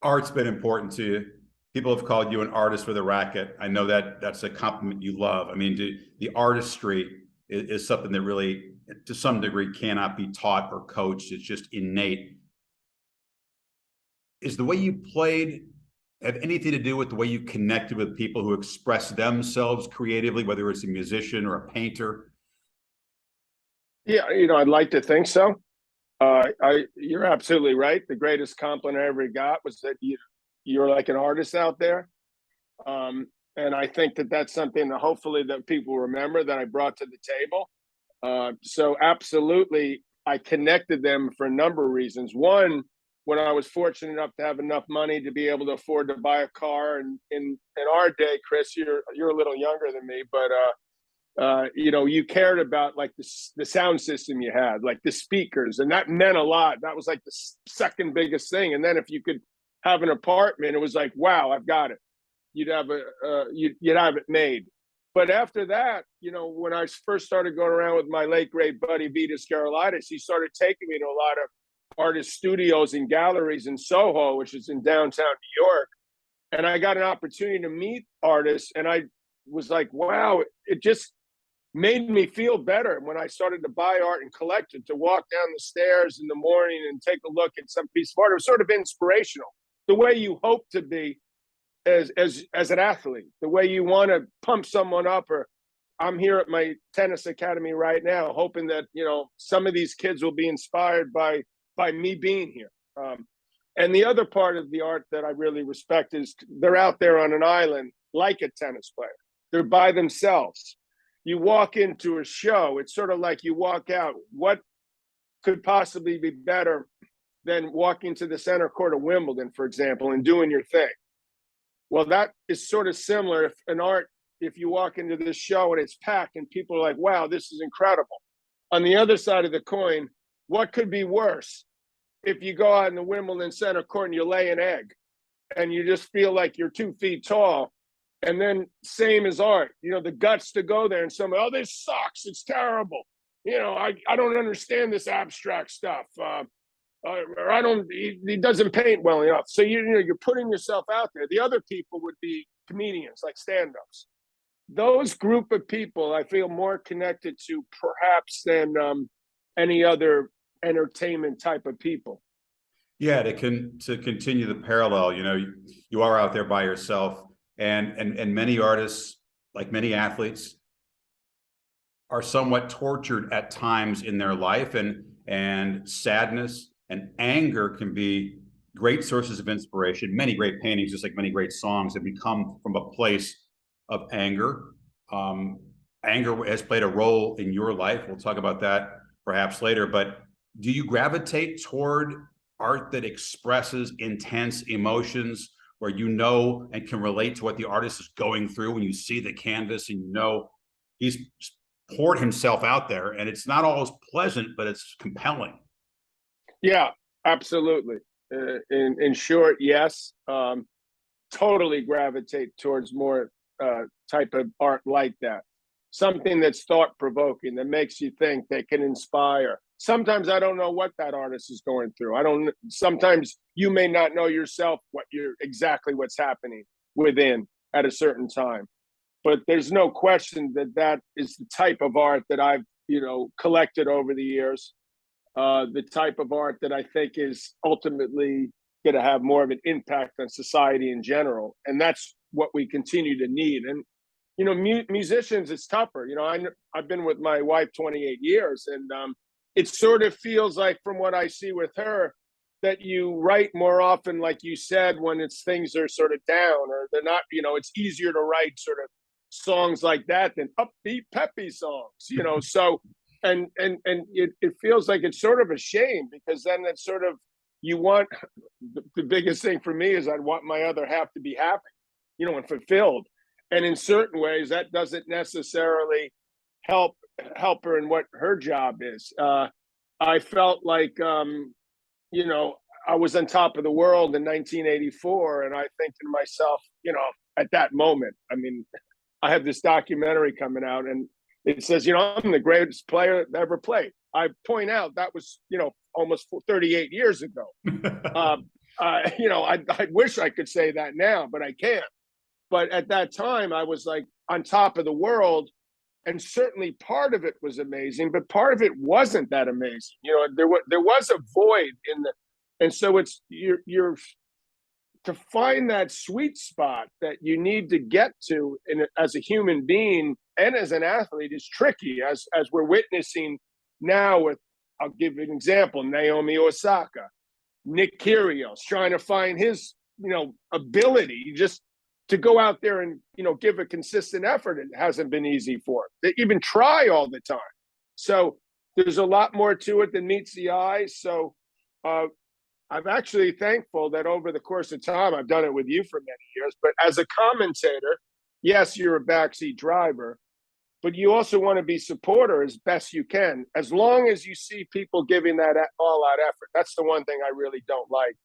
Art's been important to you. People have called you an artist with a racket. I know that that's a compliment you love. I mean, the artistry is something that really, to some degree, cannot be taught or coached. It's just innate. Is the way you played have anything to do with the way you connected with people who express themselves creatively, whether it's a musician or a painter? Yeah, I'd like to think so. You're absolutely right. The greatest compliment I ever got was that you're like an artist out there. And I think that that's something that hopefully that people remember that I brought to the table. So absolutely, I connected them for a number of reasons. One, when I was fortunate enough to have enough money to be able to afford to buy a car, and in our day, Chris, you're a little younger than me, but you cared about like the sound system you had, like the speakers, and that meant a lot. That was like the second biggest thing. And then if you could have an apartment, it was like, wow, I've got it. You'd have you'd have it made. But after that, when I first started going around with my late great buddy Vitas Gerulaitis, he started taking me to a lot of artist studios and galleries in Soho, which is in downtown New York. And I got an opportunity to meet artists, and I was like, wow, it just made me feel better when I started to buy art and collect it, to walk down the stairs in the morning and take a look at some piece of art. It was sort of inspirational, the way you hope to be as an athlete, the way you want to pump someone up. Or I'm here at my tennis academy right now, hoping that some of these kids will be inspired by me being here. And the other part of the art that I really respect is they're out there on an island like a tennis player. They're by themselves. You walk into a show, it's sort of like you walk out. What could possibly be better than walking to the center court of Wimbledon, for example, and doing your thing? Well, that is sort of similar. If you walk into this show and it's packed and people are like, wow, this is incredible. On the other side of the coin, what could be worse if you go out in the Wimbledon center court and you lay an egg and you just feel like you're 2 feet tall? And then same as art, the guts to go there and somebody, oh, this sucks, it's terrible. I don't understand this abstract stuff. Or he doesn't paint well enough. So you're putting yourself out there. The other people would be comedians, like stand-ups. Those group of people I feel more connected to perhaps than any other entertainment type of people. Yeah, to continue the parallel, you are out there by yourself, and many artists, like many athletes, are somewhat tortured at times in their life, and sadness and anger can be great sources of inspiration. Many great paintings, just like many great songs, have become from a place of anger. Anger has played a role in your life. We'll talk about that perhaps later. But do you gravitate toward art that expresses intense emotions, where and can relate to what the artist is going through when you see the canvas and he's poured himself out there, and it's not always pleasant, but it's compelling? Yeah, absolutely. In short, yes. Totally gravitate towards more type of art like that. Something that's thought-provoking, that makes you think, that can inspire. Sometimes I don't know what that artist is going through. Sometimes you may not know yourself exactly what's happening within at a certain time. But there's no question that is the type of art that I've, collected over the years. The type of art that I think is ultimately going to have more of an impact on society in general. And that's what we continue to need. And, musicians, it's tougher. I've been with my wife 28 years, and it sort of feels like, from what I see with her, that you write more often, like you said, when things are sort of down, or they're not, it's easier to write sort of songs like that than upbeat, peppy songs, so, and it feels like it's sort of a shame, because then it's sort of, the biggest thing for me is I'd want my other half to be happy, and fulfilled. And in certain ways, that doesn't necessarily help her in what her job is. I felt like, I was on top of the world in 1984, and I think to myself, at that moment, I have this documentary coming out, and it says, I'm the greatest player that ever played. I point out that was, almost 38 years ago. I wish I could say that now, but I can't. But at that time, I was like on top of the world, and certainly part of it was amazing, but part of it wasn't that amazing. There was a void in the, and so it's you're to find that sweet spot that you need to get to as a human being and as an athlete is tricky, as we're witnessing now with, I'll give you an example, Naomi Osaka, Nick Kyrgios trying to find his, ability just to go out there and, give a consistent effort. It hasn't been easy for him. They even try all the time. So there's a lot more to it than meets the eye. So I'm actually thankful that over the course of time, I've done it with you for many years, but as a commentator, yes, you're a backseat driver, but you also want to be supporter as best you can, as long as you see people giving that all-out effort. That's the one thing I really don't like.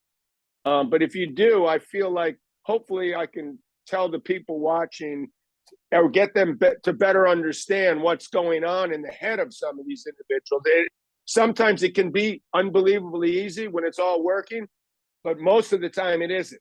But if you do, I feel like hopefully I can tell the people watching or get them to better understand what's going on in the head of some of these individuals. Sometimes it can be unbelievably easy when it's all working, but most of the time it isn't.